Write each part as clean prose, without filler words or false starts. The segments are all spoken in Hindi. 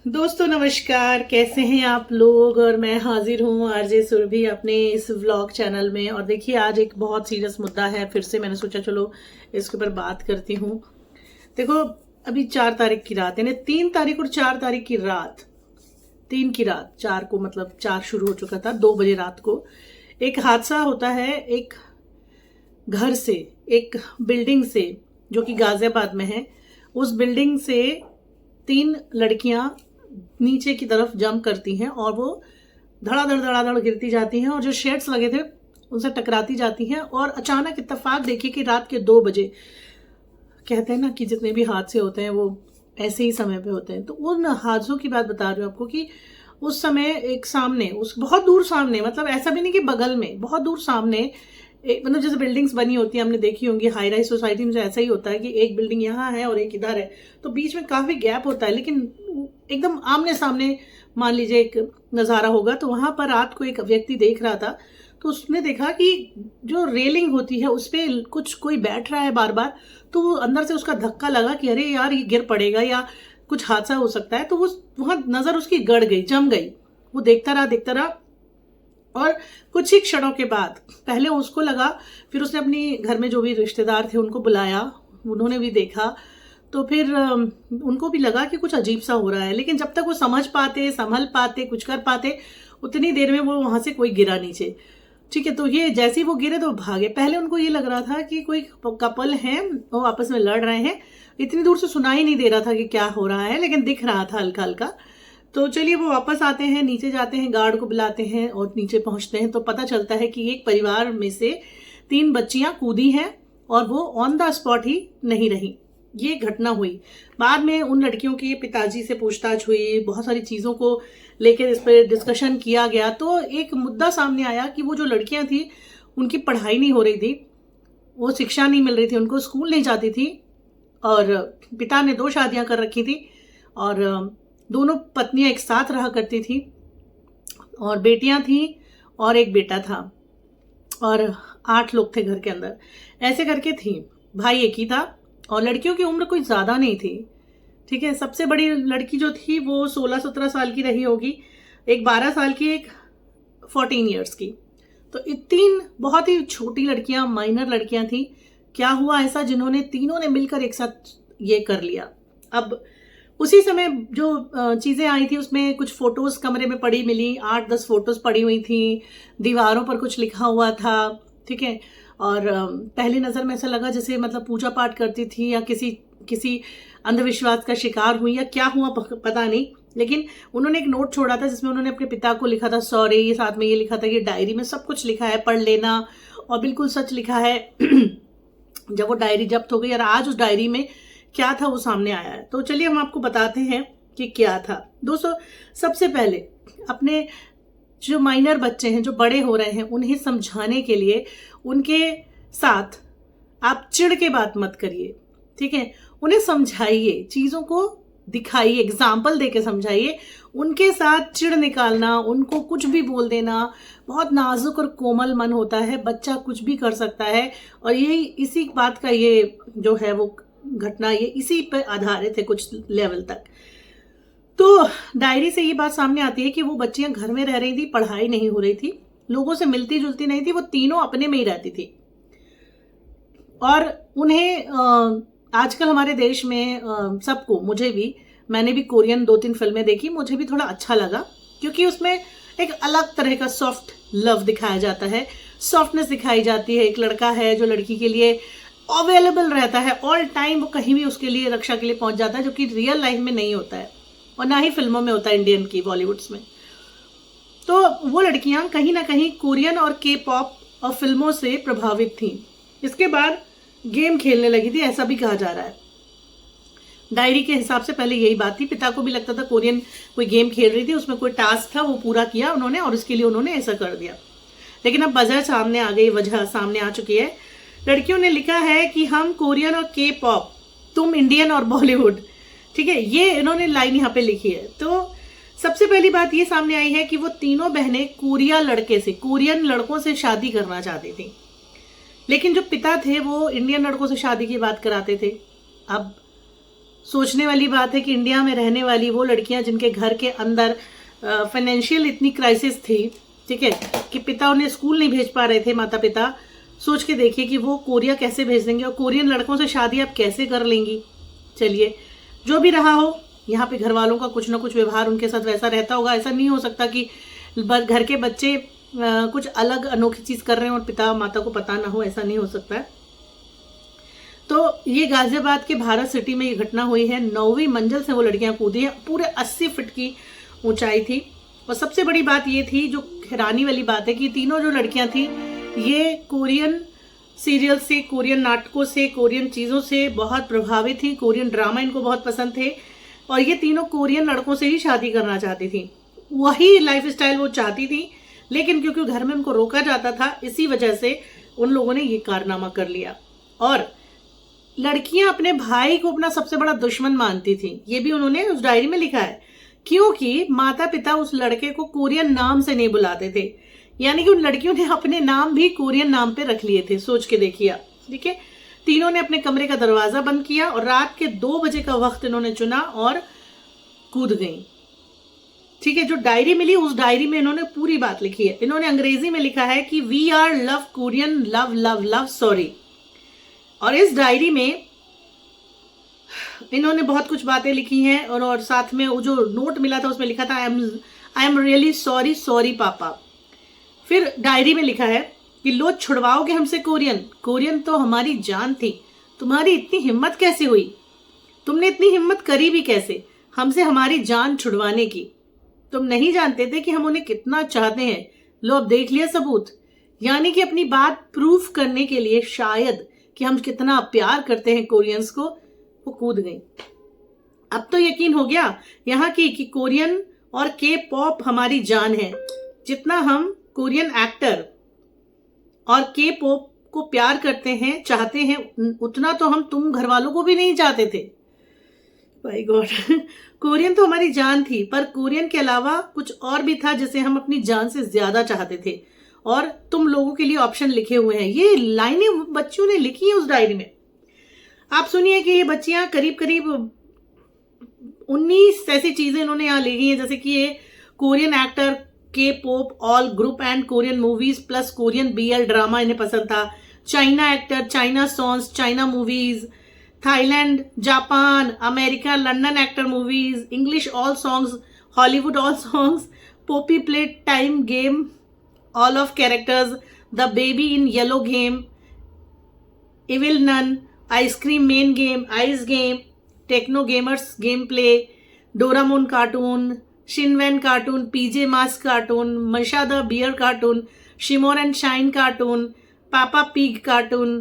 दोस्तों नमस्कार, कैसे हैं आप लोग। और मैं हाजिर हूँ आरजे सुरभि अपने इस व्लॉग चैनल में। और देखिए आज एक बहुत सीरियस मुद्दा है, फिर से मैंने सोचा चलो इसके ऊपर बात करती हूँ। देखो अभी 4 तारीख की रात, यानी 3 तारीख और 4 तारीख की रात, 3 की रात, 4 को मतलब 4 शुरू हो चुका था, 2 बजे रात को एक हादसा होता है। एक घर से, एक बिल्डिंग से जो कि गाजियाबाद में है, उस बिल्डिंग से 3 लड़कियां नीचे की तरफ जंप करती हैं और वो धड़ाधड़ गिरती जाती हैं और जो शेड्स लगे थे उनसे टकराती जाती हैं। और अचानक इत्तेफाक देखिए कि रात के 2 बजे, कहते हैं ना कि जितने भी हादसे होते हैं वो ऐसे ही समय पे होते हैं। तो उन हादसों की बात बता रही हूँ आपको कि उस समय एक सामने, उस बहुत दूर सामने, मतलब ऐसा भी नहीं कि बगल में, बहुत दूर सामने, मतलब जैसे बिल्डिंग्स बनी होती है, हमने देखी होंगी हाई राइज सोसाइटी में, ऐसा ही होता है कि एक बिल्डिंग यहाँ है और एक इधर है, तो बीच में काफी गैप होता है, लेकिन एकदम आमने सामने मान लीजिए एक नज़ारा होगा। तो वहां पर रात को एक व्यक्ति देख रहा था, तो उसने देखा कि जो रेलिंग होती है उस पर कुछ कोई बैठ रहा है बार बार। तो वो अंदर से उसका धक्का लगा कि अरे यार ये गिर पड़ेगा या कुछ हादसा हो सकता है। तो वो वहां नजर उसकी गड़ गई, जम गई। वो देखता रहा और कुछ ही क्षणों के बाद, पहले उसको लगा, फिर उसने अपनी घर में जो भी रिश्तेदार थे उनको बुलाया, उन्होंने भी देखा, तो फिर उनको भी लगा कि कुछ अजीब सा हो रहा है। लेकिन जब तक वो समझ पाते, संभल पाते, कुछ कर पाते, उतनी देर में वो वहां से कोई गिरा नीचे। ठीक है, तो ये जैसे ही वो गिरे तो भागे। पहले उनको ये लग रहा था कि कोई कपल हैं, वो आपस में लड़ रहे हैं। इतनी दूर से सुनाई नहीं दे रहा था कि क्या हो रहा है, लेकिन दिख रहा था हल्का हल्का। तो चलिए वो वापस आते हैं, नीचे जाते हैं, गार्ड को बुलाते हैं और नीचे पहुंचते हैं तो पता चलता है कि एक परिवार में से 3 बच्चियां कूदी हैं और वो ऑन द स्पॉट ही नहीं रही। ये घटना हुई। बाद में उन लड़कियों के पिताजी से पूछताछ हुई, बहुत सारी चीजों को लेकर इस पर डिस्कशन किया गया। तो एक मुद्दा सामने आया कि वो जो लड़कियां थी उनकी पढ़ाई नहीं हो रही थी, वो शिक्षा नहीं मिल रही थी, उनको स्कूल नहीं जाती थी, और पिता ने 2 शादियां कर रखी थी और दोनों पत्नियां एक साथ रहा करती थी, और बेटियां थी और एक बेटा था, और 8 लोग थे घर के अंदर, ऐसे करके थी। भाई एक ही था और लड़कियों की उम्र कोई ज्यादा नहीं थी। ठीक है, सबसे बड़ी लड़की जो थी वो 16-17 साल की रही होगी, एक 12 साल की, एक 14 ईयर्स की। तो 3 बहुत ही छोटी लड़कियां, माइनर लड़कियां थी। क्या हुआ ऐसा जिन्होंने तीनों ने मिलकर एक साथ ये कर लिया। अब उसी समय जो चीजें आई थी उसमें कुछ फोटोज कमरे में पड़ी मिली, 8-10 फोटोज पड़ी हुई थी, दीवारों पर कुछ लिखा हुआ था। ठीक है, और पहली नजर में ऐसा लगा जैसे मतलब पूजा पाठ करती थी या किसी किसी अंधविश्वास का शिकार हुई या क्या हुआ पता नहीं। लेकिन उन्होंने एक नोट छोड़ा था जिसमें उन्होंने अपने पिता को लिखा था सॉरी, ये साथ में ये लिखा था कि डायरी में सब कुछ लिखा है, पढ़ लेना, और बिल्कुल सच लिखा है। जब वो डायरी जब्त हो गई और आज उस डायरी में क्या था वो सामने आया है। तो चलिए हम आपको बताते हैं कि क्या था। दोस्तों सबसे पहले अपने जो माइनर बच्चे हैं, जो बड़े हो रहे हैं, उन्हें समझाने के लिए उनके साथ आप चिढ़ के बात मत करिए। ठीक है, उन्हें समझाइए, चीजों को दिखाइए, एग्जाम्पल देके समझाइए। उनके साथ चिढ़ निकालना, उनको कुछ भी बोल देना, बहुत नाजुक और कोमल मन होता है, बच्चा कुछ भी कर सकता है। और यही इसी बात का ये जो है वो घटना, ये इसी पर आधारित है कुछ लेवल तक। तो डायरी से ये बात सामने आती है कि वो बच्चियां घर में रह रही थी, पढ़ाई नहीं हो रही थी, लोगों से मिलती जुलती नहीं थी, वो तीनों अपने में ही रहती थी। और उन्हें आजकल हमारे देश में सबको, मुझे भी, मैंने भी कोरियन 2-3 फिल्में देखी, मुझे भी थोड़ा अच्छा लगा क्योंकि उसमें एक अलग तरह का सॉफ्ट लव दिखाया जाता है, सॉफ्टनेस दिखाई जाती है। एक लड़का है जो लड़की के लिए अवेलेबल रहता है ऑल टाइम, वो कहीं भी उसके लिए रक्षा के लिए पहुंच जाता है, जो कि रियल लाइफ में नहीं होता है और ना ही फिल्मों में होता है, इंडियन की, बॉलीवुड्स में। तो वो लड़कियां कहीं ना कहीं कोरियन और के पॉप और फिल्मों से प्रभावित थीं। इसके बाद गेम खेलने लगी थी, ऐसा भी कहा जा रहा है। डायरी के हिसाब से पहले यही बात थी, पिता को भी लगता था कोरियन कोई गेम खेल रही थी, उसमें कोई टास्क था, वो पूरा किया उन्होंने और इसके लिए उन्होंने ऐसा कर दिया। लेकिन अब वजह सामने आ गई, वजह सामने आ चुकी है। लड़कियों ने लिखा है कि हम कोरियन और के पॉप, तुम इंडियन और बॉलीवुड। ठीक है, ये इन्होंने लाइन यहाँ पे लिखी है। तो सबसे पहली बात ये सामने आई है कि वो तीनों बहनें कोरियन लड़कों से शादी करना चाहती थी, लेकिन जो पिता थे वो इंडियन लड़कों से शादी की बात कराते थे। अब सोचने वाली बात है कि इंडिया में रहने वाली वो लड़कियां जिनके घर के अंदर फाइनेंशियल इतनी क्राइसिस थी, ठीक है, कि पिता उन्हें स्कूल नहीं भेज पा रहे थे, माता पिता, सोच के देखिए कि वो कोरिया कैसे भेज देंगे और कोरियन लड़कों से शादी आप कैसे कर लेंगी। चलिए, जो भी रहा हो, यहाँ पे घर वालों का कुछ ना कुछ व्यवहार उनके साथ वैसा रहता होगा। ऐसा नहीं हो सकता कि घर के बच्चे कुछ अलग अनोखी चीज़ कर रहे हैं और पिता माता को पता ना हो, ऐसा नहीं हो सकता है। तो ये गाजियाबाद के भारत सिटी में ये घटना हुई है। 9वीं मंजिल से वो लड़कियां कूदी हैं, पूरे 80 फीट की ऊंचाई थी। और सबसे बड़ी बात ये थी, जो हैरानी वाली बात है, कि तीनों जो लड़कियां थी ये कोरियन सीरियल से, कोरियन नाटकों से, कोरियन चीज़ों से बहुत प्रभावित थी। कोरियन ड्रामा इनको बहुत पसंद थे और ये तीनों कोरियन लड़कों से ही शादी करना चाहती थी। वही लाइफ स्टाइल वो चाहती थी, लेकिन क्योंकि घर में उनको रोका जाता था, इसी वजह से उन लोगों ने ये कारनामा कर लिया। और लड़कियां अपने भाई को अपना सबसे बड़ा दुश्मन मानती थी, ये भी उन्होंने उस डायरी में लिखा है, क्योंकि माता पिता उस लड़के को कोरियन नाम से नहीं बुलाते थे। यानी कि उन लड़कियों ने अपने नाम भी कोरियन नाम पे रख लिए थे। सोच के देखिए आप, ठीक है। तीनों ने अपने कमरे का दरवाजा बंद किया और रात के 2 बजे का वक्त इन्होंने चुना और कूद गई, ठीक है। जो डायरी मिली उस डायरी में इन्होंने पूरी बात लिखी है। इन्होंने अंग्रेजी में लिखा है कि we are love Korean, love love love sorry. और इस डायरी में इन्होंने बहुत कुछ बातें लिखी हैं और साथ में वो जो नोट मिला था उसमें लिखा था I am really sorry, sorry पापा। फिर डायरी में लिखा है कि लो छुड़वाओगे हमसे कोरियन, कोरियन तो हमारी जान थी, तुम्हारी इतनी हिम्मत कैसे हुई, तुमने इतनी हिम्मत करी भी कैसे हमसे हमारी जान छुड़वाने की, तुम नहीं जानते थे कि हम उन्हें कितना चाहते हैं, लो अब देख लिया सबूत। यानी कि अपनी बात प्रूफ करने के लिए, शायद कि हम कितना प्यार करते हैं कोरियंस को, वो कूद गई। अब तो यकीन हो गया यहाँ की कि कोरियन और के पॉप हमारी जान है। जितना हम कोरियन एक्टर और के पॉप को प्यार करते हैं, चाहते हैं, उतना तो हम तुम घर वालों को भी नहीं चाहते थे। माय गॉड, कोरियन तो हमारी जान थी, पर कोरियन के अलावा कुछ और भी था जिसे हम अपनी जान से ज्यादा चाहते थे और तुम लोगों के लिए ऑप्शन लिखे हुए हैं। ये लाइनें बच्चियों ने लिखी हैं उस डायरी में। आप सुनिए कि ये बच्चियां करीब करीब 19 ऐसी चीजें इन्होंने यहाँ लिखी हैं, जैसे कि ये Korean actor, K pop, all group and Korean movies plus Korean BL drama इन्हें पसंद था, China actor, China songs, China movies, Thailand, Japan, America, London actor movies, English all songs, Hollywood all songs, Poppy Playtime game, all of characters, the baby in yellow game, evil nun, ice cream man game, ice game, techno gamers game play, Doraemon cartoon, Shinchan cartoon, PJ Masks cartoon, Masha the beer cartoon, Shimmer and Shine cartoon, Peppa Pig cartoon,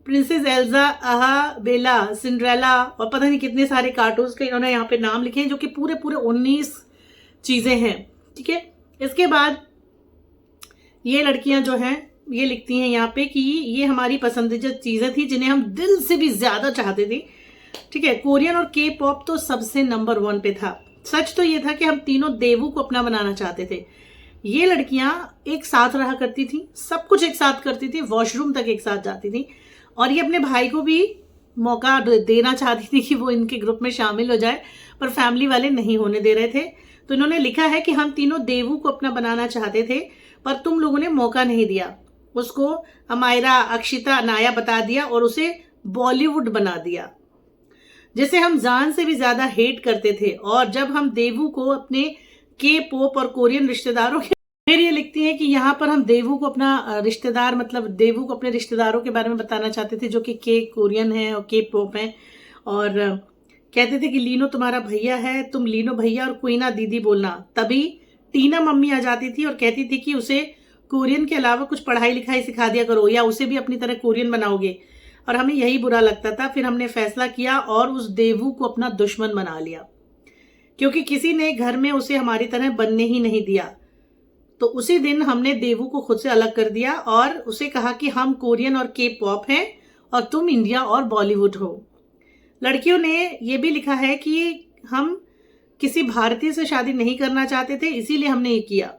princess Elsa, आहा, बेला, सिंड्रेला और पता नहीं कितने सारे कार्टून्स के इन्होंने यहाँ पे नाम लिखे हैं, जो कि पूरे 19 चीजें हैं, ठीक है। इसके बाद ये लड़कियां जो हैं ये लिखती हैं यहाँ पे कि ये हमारी पसंदीदा चीजें थी जिन्हें हम दिल से भी ज्यादा चाहते थे, ठीक है। कोरियन और के पॉप तो सबसे नंबर 1 पे था। सच तो ये था कि हम तीनों देवू को अपना बनाना चाहते थे। ये लड़कियां एक साथ रहा करती थी, सब कुछ एक साथ करती थी, वॉशरूम तक एक साथ जाती थी और ये अपने भाई को भी मौका देना चाहती थी कि वो इनके ग्रुप में शामिल हो जाए, पर फैमिली वाले नहीं होने दे रहे थे। तो इन्होंने लिखा है कि हम तीनों देवू को अपना बनाना चाहते थे, पर तुम लोगों ने मौका नहीं दिया। उसको अमायरा, अक्षिता, नाया बता दिया और उसे बॉलीवुड बना दिया, जिसे हम जान से भी ज्यादा हेट करते थे। और जब हम देवू को अपने के पॉप और कोरियन रिश्तेदारों के, फिर ये लिखती हैं कि यहाँ पर हम देवू को अपना रिश्तेदार, मतलब देवू को अपने रिश्तेदारों के बारे में बताना चाहते थे, जो कि के कोरियन है और के पॉप है। और कहते थे कि लीनो तुम्हारा भैया है, तुम लीनो भैया और क्वीना दीदी बोलना। तभी टीना मम्मी आ जाती थी और कहती थी कि उसे कोरियन के अलावा कुछ पढ़ाई लिखाई सिखा दिया करो, या उसे भी अपनी तरह कोरियन बनाओगे। और हमें यही बुरा लगता था। फिर हमने फैसला किया और उस देवू को अपना दुश्मन बना लिया, क्योंकि किसी ने घर में उसे हमारी तरह बनने ही नहीं दिया। तो उसी दिन हमने देवू को खुद से अलग कर दिया और उसे कहा कि हम कोरियन और के पॉप हैं और तुम इंडिया और बॉलीवुड हो। लड़कियों ने यह भी लिखा है कि हम किसी भारतीय से शादी नहीं करना चाहते थे, इसीलिए हमने ये किया।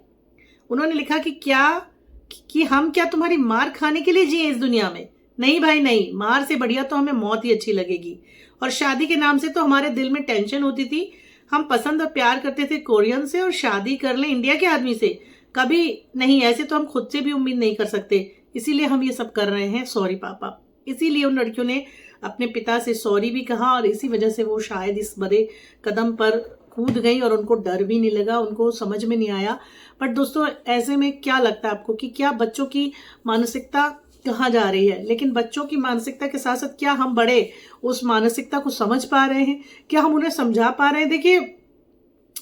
उन्होंने लिखा कि हम क्या तुम्हारी मार खाने के लिए जिए इस दुनिया में, नहीं भाई नहीं, मार से बढ़िया तो हमें मौत ही अच्छी लगेगी। और शादी के नाम से तो हमारे दिल में टेंशन होती थी। हम पसंद और प्यार करते थे कोरियन से, और शादी कर लें इंडिया के आदमी से, कभी नहीं। ऐसे तो हम खुद से भी उम्मीद नहीं कर सकते, इसीलिए हम ये सब कर रहे हैं। सॉरी पापा। इसीलिए उन लड़कियों ने अपने पिता से सॉरी भी कहा, और इसी वजह से वो शायद इस बड़े कदम पर कूद गई, और उनको डर भी नहीं लगा, उनको समझ में नहीं आया। बट दोस्तों, ऐसे में क्या लगता है आपको कि क्या बच्चों की मानसिकता कहाँ जा रही है? लेकिन बच्चों की मानसिकता के साथ साथ क्या हम बड़े उस मानसिकता को समझ पा रहे हैं? क्या हम उन्हें समझा पा रहे हैं? देखिए,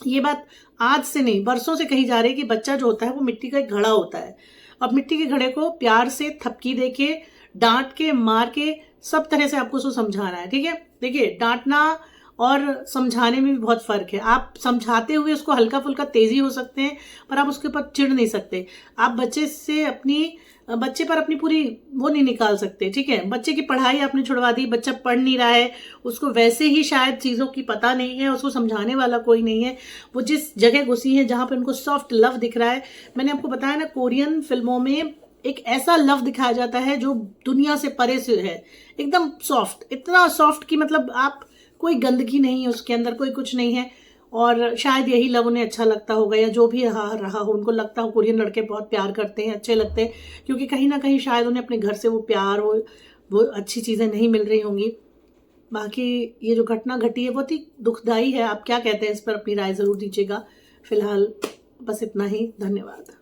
ये बात आज से नहीं, बरसों से कही जा रही है कि बच्चा जो होता है वो मिट्टी का एक घड़ा होता है। अब मिट्टी के घड़े को प्यार से थपकी देके, डांट के, मार के, सब तरह से आपको उसको समझाना है। ठीक है, देखिए, डांटना और समझाने में भी बहुत फर्क है। आप समझाते हुए उसको हल्का फुल्का तेजी हो सकते हैं, पर आप उसके ऊपर चिढ़ नहीं सकते। आप बच्चे पर अपनी पूरी वो नहीं निकाल सकते। ठीक है, बच्चे की पढ़ाई आपने छुड़वा दी, बच्चा पढ़ नहीं रहा है, उसको वैसे ही शायद चीज़ों की पता नहीं है, उसको समझाने वाला कोई नहीं है। वो जिस जगह घुसी है जहाँ पे उनको सॉफ्ट लव दिख रहा है, मैंने आपको बताया ना, कोरियन फिल्मों में एक ऐसा लव दिखाया जाता है जो दुनिया से परे से है, एकदम सॉफ्ट, इतना सॉफ्ट कि मतलब आप, कोई गंदगी नहीं है उसके अंदर, कोई कुछ नहीं है। और शायद यही लव उन्हें अच्छा लगता होगा, या जो भी रहा हो, उनको लगता हो कोरियन लड़के बहुत प्यार करते हैं, अच्छे लगते हैं, क्योंकि कहीं ना कहीं शायद उन्हें अपने घर से वो प्यार, वो अच्छी चीज़ें नहीं मिल रही होंगी। बाकी ये जो घटना घटी है बहुत ही दुखदाई है। आप क्या कहते हैं इस पर? अपनी राय ज़रूर दीजिएगा। फिलहाल बस इतना ही। धन्यवाद।